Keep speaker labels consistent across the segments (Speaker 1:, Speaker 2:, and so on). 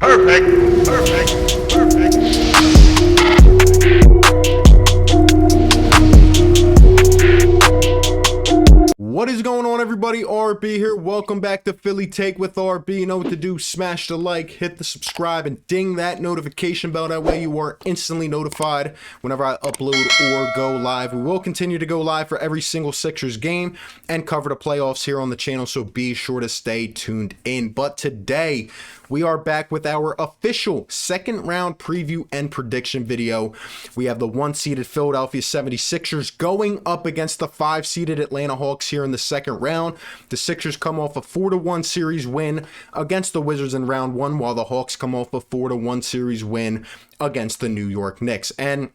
Speaker 1: Perfect. Perfect. Perfect.
Speaker 2: What is going on, everybody? RB here. Welcome back to Philly Take with RB. You know what to do. Smash the like, hit the subscribe, and ding that notification bell. That way you are instantly notified whenever I upload or go live. We will continue to go live for every single Sixers game and cover the playoffs here on the channel, so be sure to stay tuned in. But today, we are back with our official second round preview and prediction video. We have the 1-seeded Philadelphia 76ers going up against the 5-seeded Atlanta Hawks here in the second round. The Sixers come off a 4-1 series win against the Wizards in round one, while the Hawks come off a 4-1 series win against the New York Knicks. And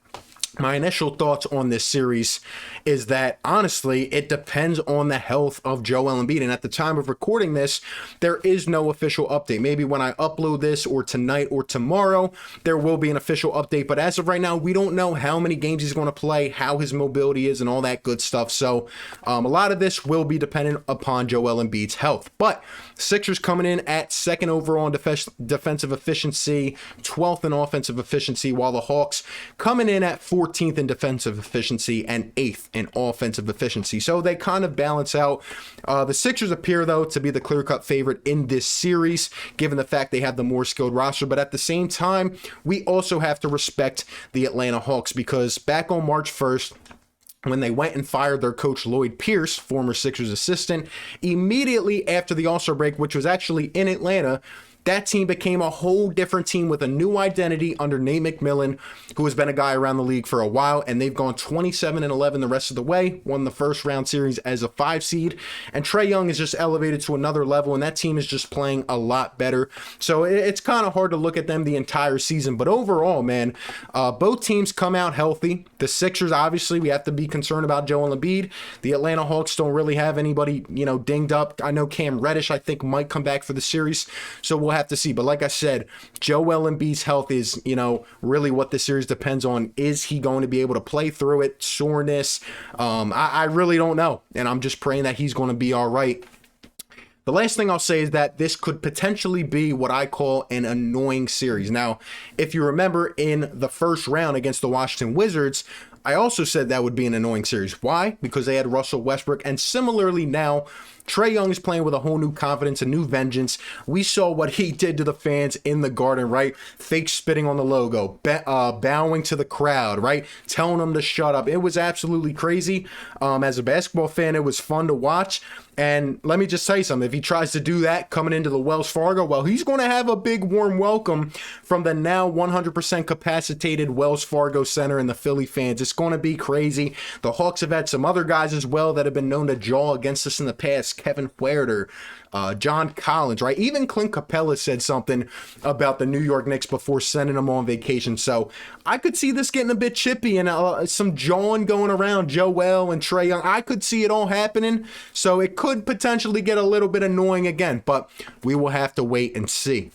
Speaker 2: my initial thoughts on this series is that, honestly, it depends on the health of Joel Embiid. And at the time of recording this, there is no official update. Maybe when I upload this or tonight or tomorrow, there will be an official update. But as of right now, we don't know how many games he's going to play, how his mobility is, and all that good stuff. So a lot of this will be dependent upon Joel Embiid's health. But Sixers coming in at second overall in defensive efficiency, 12th in offensive efficiency, while the Hawks coming in at 14th in defensive efficiency and 8th in offensive efficiency. So they kind of balance out. The Sixers appear, though, to be the clear-cut favorite in this series, given the fact they have the more skilled roster. But at the same time, we also have to respect the Atlanta Hawks, because back on March 1st, when they went and fired their coach Lloyd Pierce, former Sixers assistant, immediately after the All-Star break, which was actually in Atlanta, that team became a whole different team with a new identity under Nate McMillan, who has been a guy around the league for a while, and they've gone 27-11 the rest of the way, won the first round series as a 5 seed, and Trae Young is just elevated to another level, and that team is just playing a lot better. So it's kind of hard to look at them the entire season, but overall, man, both teams come out healthy. The Sixers, obviously, we have to be concerned about Joel Embiid. The Atlanta Hawks don't really have anybody, dinged up. I know Cam Reddish, I think, might come back for the series, so we'll have to see. But like I said, Joel Embiid's health is, really what this series depends on. Is he going to be able to play through it? Soreness? I really don't know. And I'm just praying that he's going to be all right. The last thing I'll say is that this could potentially be what I call an annoying series. Now, if you remember in the first round against the Washington Wizards, I also said that would be an annoying series. Why? Because they had Russell Westbrook, and similarly now, Trae Young is playing with a whole new confidence, a new vengeance. We saw what he did to the fans in the Garden, right? Fake spitting on the logo, bowing to the crowd, right? Telling them to shut up. It was absolutely crazy. As a basketball fan, it was fun to watch. And let me just tell you something. If he tries to do that coming into the Wells Fargo, well, he's going to have a big warm welcome from the now 100% capacitated Wells Fargo Center and the Philly fans. It's going to be crazy. The Hawks have had some other guys as well that have been known to jaw against us in the past. Kevin Huerter, John Collins, right? Even Clint Capella said something about the New York Knicks before sending them on vacation. So I could see this getting a bit chippy and some jawing going around Joel and Trae Young. I could see it all happening. So it could potentially get a little bit annoying again, but we will have to wait and see.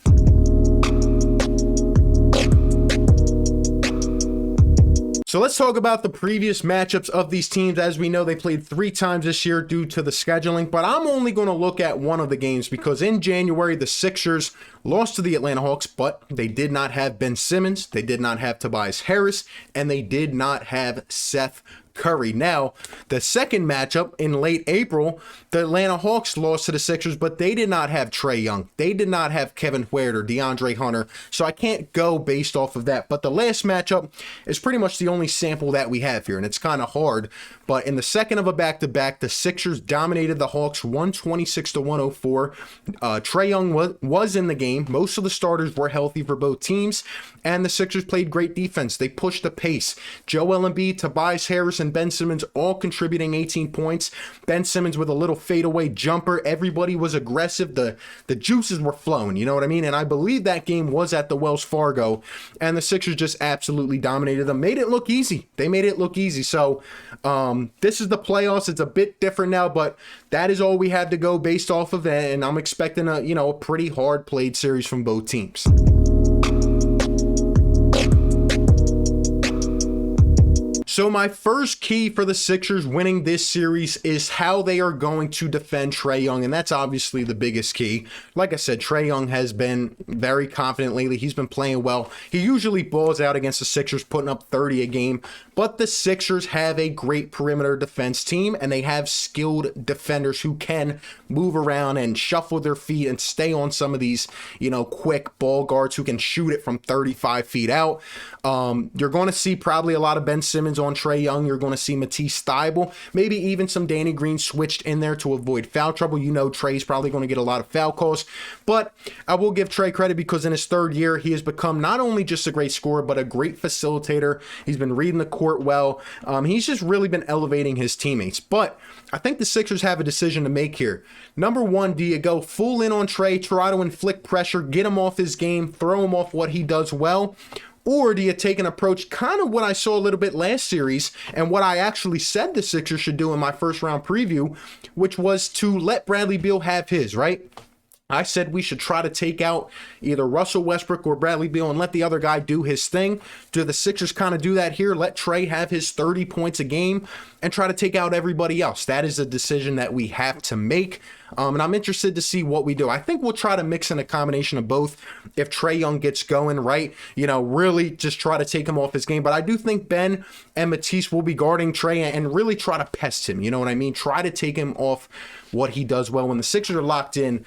Speaker 2: So let's talk about the previous matchups of these teams. As we know, they played 3 times this year due to the scheduling, but I'm only going to look at one of the games because in January, the Sixers lost to the Atlanta Hawks, but they did not have Ben Simmons, they did not have Tobias Harris, and they did not have Seth Curry. Now, the second matchup in late April, the Atlanta Hawks lost to the Sixers, but they did not have Trae Young. They did not have Kevin Huerter, DeAndre Hunter, so I can't go based off of that. But the last matchup is pretty much the only sample that we have here, and it's kind of hard. But in the second of a back-to-back, the Sixers dominated the Hawks 126-104. Trae Young was in the game. Most of the starters were healthy for both teams, and the Sixers played great defense. They pushed the pace. Joel Embiid, Tobias Harris, and Ben Simmons all contributing 18 points. Ben Simmons with a little fadeaway jumper. Everybody was aggressive. The juices were flowing, you know what I mean? And I believe that game was at the Wells Fargo, and the Sixers just absolutely dominated them. Made it look easy. They made it look easy. So this is the playoffs. It's a bit different now, but that is all we have to go based off of it, and I'm expecting a pretty hard played series from both teams. So my first key for the Sixers winning this series is how they are going to defend Trae Young, and that's obviously the biggest key. Like I said, Trae Young has been very confident lately. He's been playing well. He usually balls out against the Sixers, putting up 30 a game, but the Sixers have a great perimeter defense team, and they have skilled defenders who can move around and shuffle their feet and stay on some of these, quick ball guards who can shoot it from 35 feet out. You're going to see probably a lot of Ben Simmons on Trae Young. You're going to see Matisse Thybulle, maybe even some Danny Green switched in there to avoid foul trouble. Trae's probably going to get a lot of foul calls, but I will give Trae credit because in his third year, he has become not only just a great scorer, but a great facilitator. He's been reading the court well. He's just really been elevating his teammates, but I think the Sixers have a decision to make here. Number one, do you go full in on Trae, try to inflict pressure, get him off his game, throw him off what he does well? Or do you take an approach kind of what I saw a little bit last series and what I actually said the Sixers should do in my first round preview, which was to let Bradley Beal have his, right? I said we should try to take out either Russell Westbrook or Bradley Beal and let the other guy do his thing. Do the Sixers kind of do that here? Let Trae have his 30 points a game and try to take out everybody else. That is a decision that we have to make. And I'm interested to see what we do. I think we'll try to mix in a combination of both. If Trae Young gets going, right, really just try to take him off his game. But I do think Ben and Matisse will be guarding Trae and really try to pest him. You know what I mean? Try to take him off what he does well when the Sixers are locked in,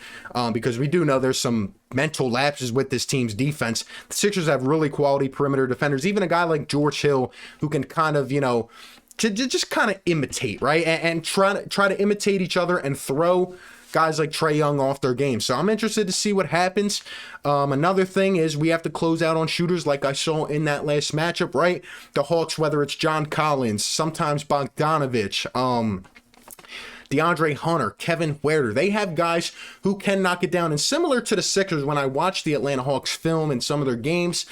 Speaker 2: because we do know there's some mental lapses with this team's defense. The Sixers have really quality perimeter defenders, even a guy like George Hill who can kind of, to just kind of imitate, right? And try to imitate each other and throw guys like Trae Young off their game. So I'm interested to see what happens. Another thing is we have to close out on shooters like I saw in that last matchup, right? The Hawks, whether it's John Collins, sometimes Bogdanovich, DeAndre Hunter, Kevin Huerter, they have guys who can knock it down. And similar to the Sixers, when I watch the Atlanta Hawks film in some of their games,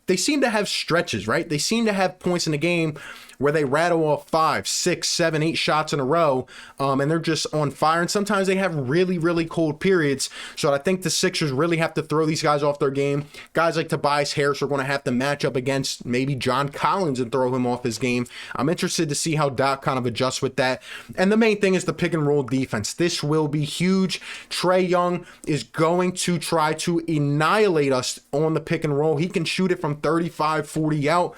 Speaker 2: they seem to have stretches, right? They seem to have points in the game where they rattle off 5, 6, 7, 8 shots in a row, and they're just on fire. And sometimes they have really, really cold periods. So I think the Sixers really have to throw these guys off their game. Guys like Tobias Harris are going to have to match up against maybe John Collins and throw him off his game. I'm interested to see how Doc kind of adjusts with that. And the main thing is the pick and roll defense. This will be huge. Trae Young is going to try to annihilate us on the pick and roll. He can shoot it from 35, 40 out.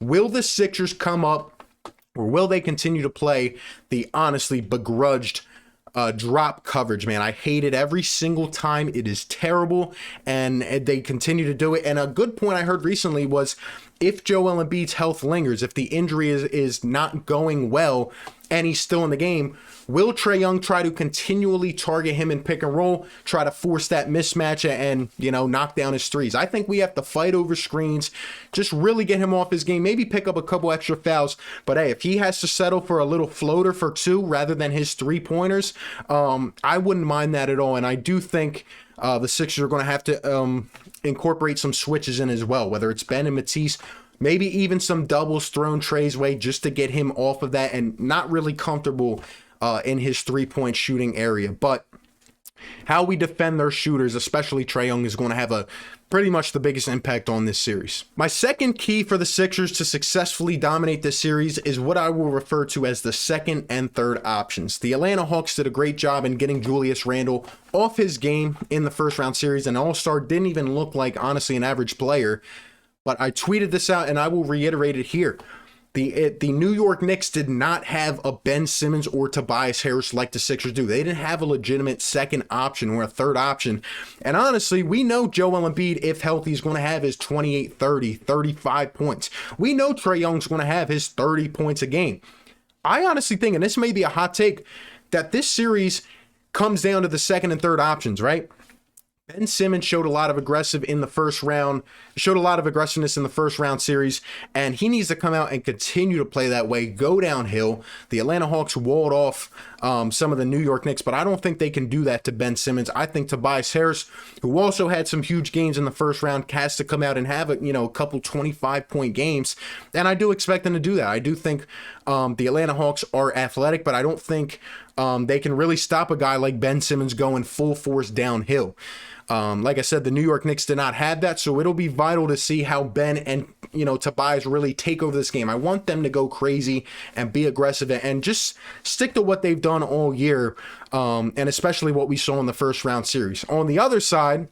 Speaker 2: Will the Sixers come up, or will they continue to play the honestly begrudged drop coverage, man? I hate it every single time. It is terrible, and they continue to do it. And a good point I heard recently was if Joel Embiid's health lingers, if the injury is not going well and he's still in the game, will Trae Young try to continually target him in pick and roll, try to force that mismatch and, knock down his threes? I think we have to fight over screens, just really get him off his game, maybe pick up a couple extra fouls. But hey, if he has to settle for a little floater for 2 rather than his 3-pointers, I wouldn't mind that at all. And I do think the Sixers are going to have to incorporate some switches in as well, whether it's Ben and Matisse, maybe even some doubles thrown Trae's way just to get him off of that and not really comfortable in his 3-point shooting area. But how we defend their shooters, especially Trae Young, is going to have pretty much the biggest impact on this series. My second key for the Sixers to successfully dominate this series is what I will refer to as the second and third options. The Atlanta Hawks did a great job in getting Julius Randle off his game in the first round series. An all-star didn't even look like, honestly, an average player. But I tweeted this out and I will reiterate it here. The New York Knicks did not have a Ben Simmons or Tobias Harris like the Sixers do. They didn't have a legitimate second option or a third option. And honestly, we know Joel Embiid, if healthy, is going to have his 28, 30, 35 points. We know Trae Young's going to have his 30 points a game. I honestly think, and this may be a hot take, that this series comes down to the second and third options, right? Ben Simmons showed a lot of aggressiveness in the first round series, and he needs to come out and continue to play that way, go downhill. The Atlanta Hawks walled off some of the New York Knicks, but I don't think they can do that to Ben Simmons. I think Tobias Harris, who also had some huge games in the first round, has to come out and have a couple 25-point games, and I do expect them to do that. I do think the Atlanta Hawks are athletic, but I don't think they can really stop a guy like Ben Simmons going full force downhill. Like I said, the New York Knicks did not have that, so it'll be vital to see how Ben and Tobias really take over this game. I want them to go crazy and be aggressive and just stick to what they've done all year, and especially what we saw in the first round series. On the other side,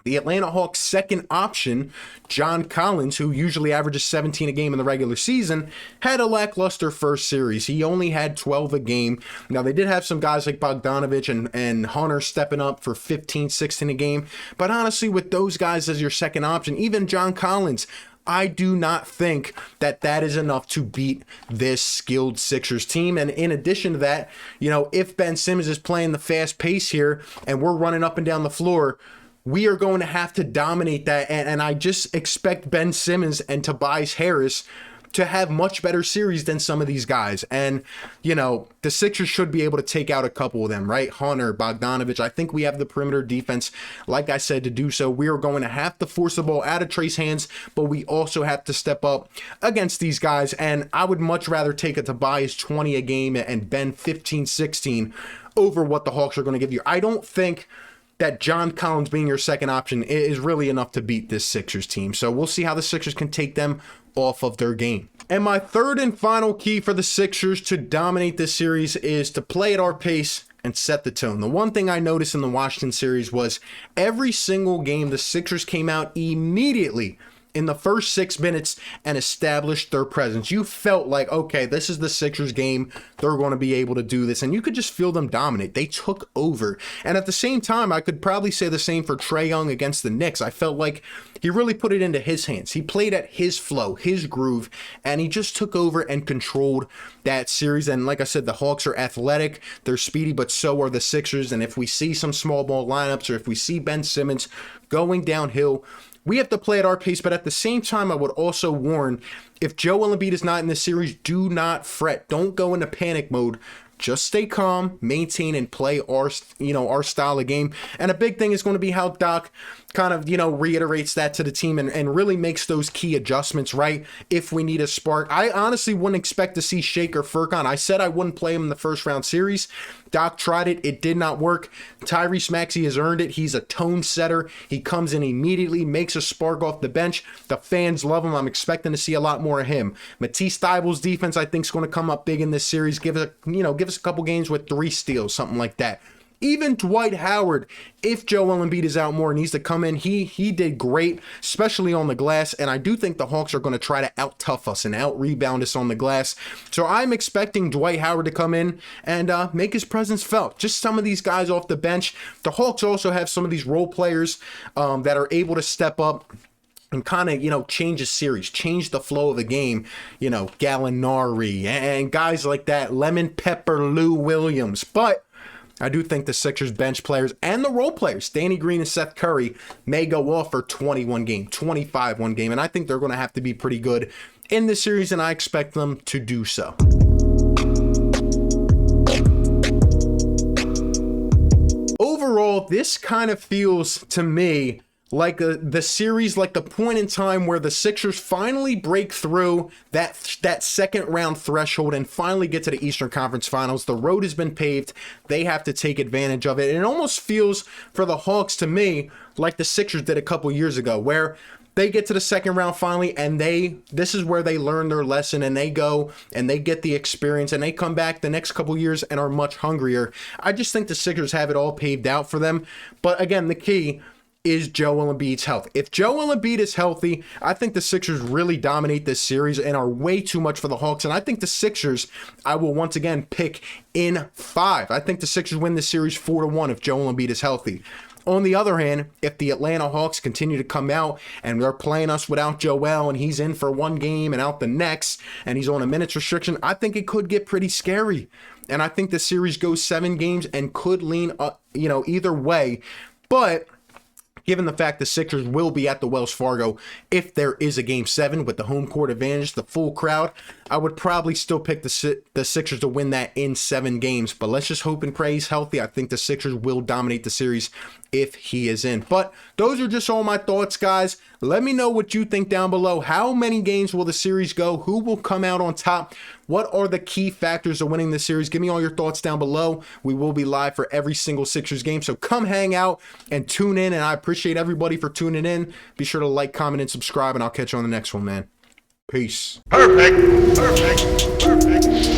Speaker 2: the Atlanta Hawks' second option, John Collins, who usually averages 17 a game in the regular season, had a lackluster first series. He only had 12 a game. Now, they did have some guys like Bogdanovich and Hunter stepping up for 15, 16 a game. But honestly, with those guys as your second option, even John Collins, I do not think that is enough to beat this skilled Sixers team. And in addition to that, if Ben Simmons is playing the fast pace here and we're running up and down the floor, we are going to have to dominate that. And I just expect Ben Simmons and Tobias Harris to have much better series than some of these guys. And, the Sixers should be able to take out a couple of them, right? Hunter, Bogdanovich. I think we have the perimeter defense, like I said, to do so. We are going to have to force the ball out of Trey's hands, but we also have to step up against these guys. And I would much rather take a Tobias 20 a game and Ben 15, 16 over what the Hawks are going to give you. I don't think that John Collins being your second option is really enough to beat this Sixers team. So we'll see how the Sixers can take them off of their game. And my third and final key for the Sixers to dominate this series is to play at our pace and set the tone. The one thing I noticed in the Washington series was every single game, the Sixers came out immediately in the first 6 minutes and established their presence. You felt like, okay, this is the Sixers game. They're going to be able to do this. And you could just feel them dominate. They took over. And at the same time, I could probably say the same for Trae Young against the Knicks. I felt like he really put it into his hands. He played at his flow, his groove, and he just took over and controlled that series. And like I said, the Hawks are athletic. They're speedy, but so are the Sixers. And if we see some small ball lineups or if we see Ben Simmons going downhill, we have to play at our pace, but at the same time, I would also warn, if Joel Embiid is not in this series, do not fret. Don't go into panic mode. Just stay calm, maintain, and play our style of game. And a big thing is going to be how Doc kind of, reiterates that to the team and really makes those key adjustments, right? If we need a spark. I honestly wouldn't expect to see Shake or Furkan. I said I wouldn't play him in the first round series. Doc tried it. It did not work. Tyrese Maxey has earned it. He's a tone setter. He comes in immediately, makes a spark off the bench. The fans love him. I'm expecting to see a lot more of him. Matisse Thybulle's defense, I think, is going to come up big in this series. Give us a couple games with 3 steals, something like that. Even Dwight Howard, if Joel Embiid is out more, needs to come in. He did great, especially on the glass, and I do think the Hawks are going to try to out-tough us and out-rebound us on the glass. So I'm expecting Dwight Howard to come in and make his presence felt. Just some of these guys off the bench. The Hawks also have some of these role players that are able to step up and kind of, change a series, change the flow of the game, Gallinari and guys like that, Lemon Pepper Lou Williams. But I do think the Sixers bench players and the role players, Danny Green and Seth Curry, may go off for 21 game, 25 one game. And I think they're going to have to be pretty good in this series, and I expect them to do so. Overall, this kind of feels to me like the series, like the point in time where the Sixers finally break through that second round threshold and finally get to the Eastern Conference Finals. The road has been paved. They have to take advantage of it. And it almost feels for the Hawks to me like the Sixers did a couple years ago, where they get to the second round finally, and this is where they learn their lesson, and they go and they get the experience, and they come back the next couple years and are much hungrier. I just think the Sixers have it all paved out for them. But again, the key is Joel Embiid's health. If Joel Embiid is healthy, I think the Sixers really dominate this series and are way too much for the Hawks. And I think the Sixers, I will once again pick in 5. I think the Sixers win this series 4-1 if Joel Embiid is healthy. On the other hand, if the Atlanta Hawks continue to come out and they're playing us without Joel and he's in for one game and out the next and he's on a minutes restriction, I think it could get pretty scary. And I think the series goes 7 games and could lean either way. But given the fact the Sixers will be at the Wells Fargo if there is a Game 7 with the home court advantage, the full crowd, I would probably still pick the Sixers to win that in 7 games. But let's just hope and pray he's healthy. I think the Sixers will dominate the series if he is in. But those are just all my thoughts, guys. Let me know what you think down below. How many games will the series go? Who will come out on top? What are the key factors of winning this series? Give me all your thoughts down below. We will be live for every single Sixers game, so come hang out and tune in, and I appreciate everybody for tuning in. Be sure to like, comment, and subscribe, and I'll catch you on the next one, man. Peace.
Speaker 1: Perfect. Perfect. Perfect.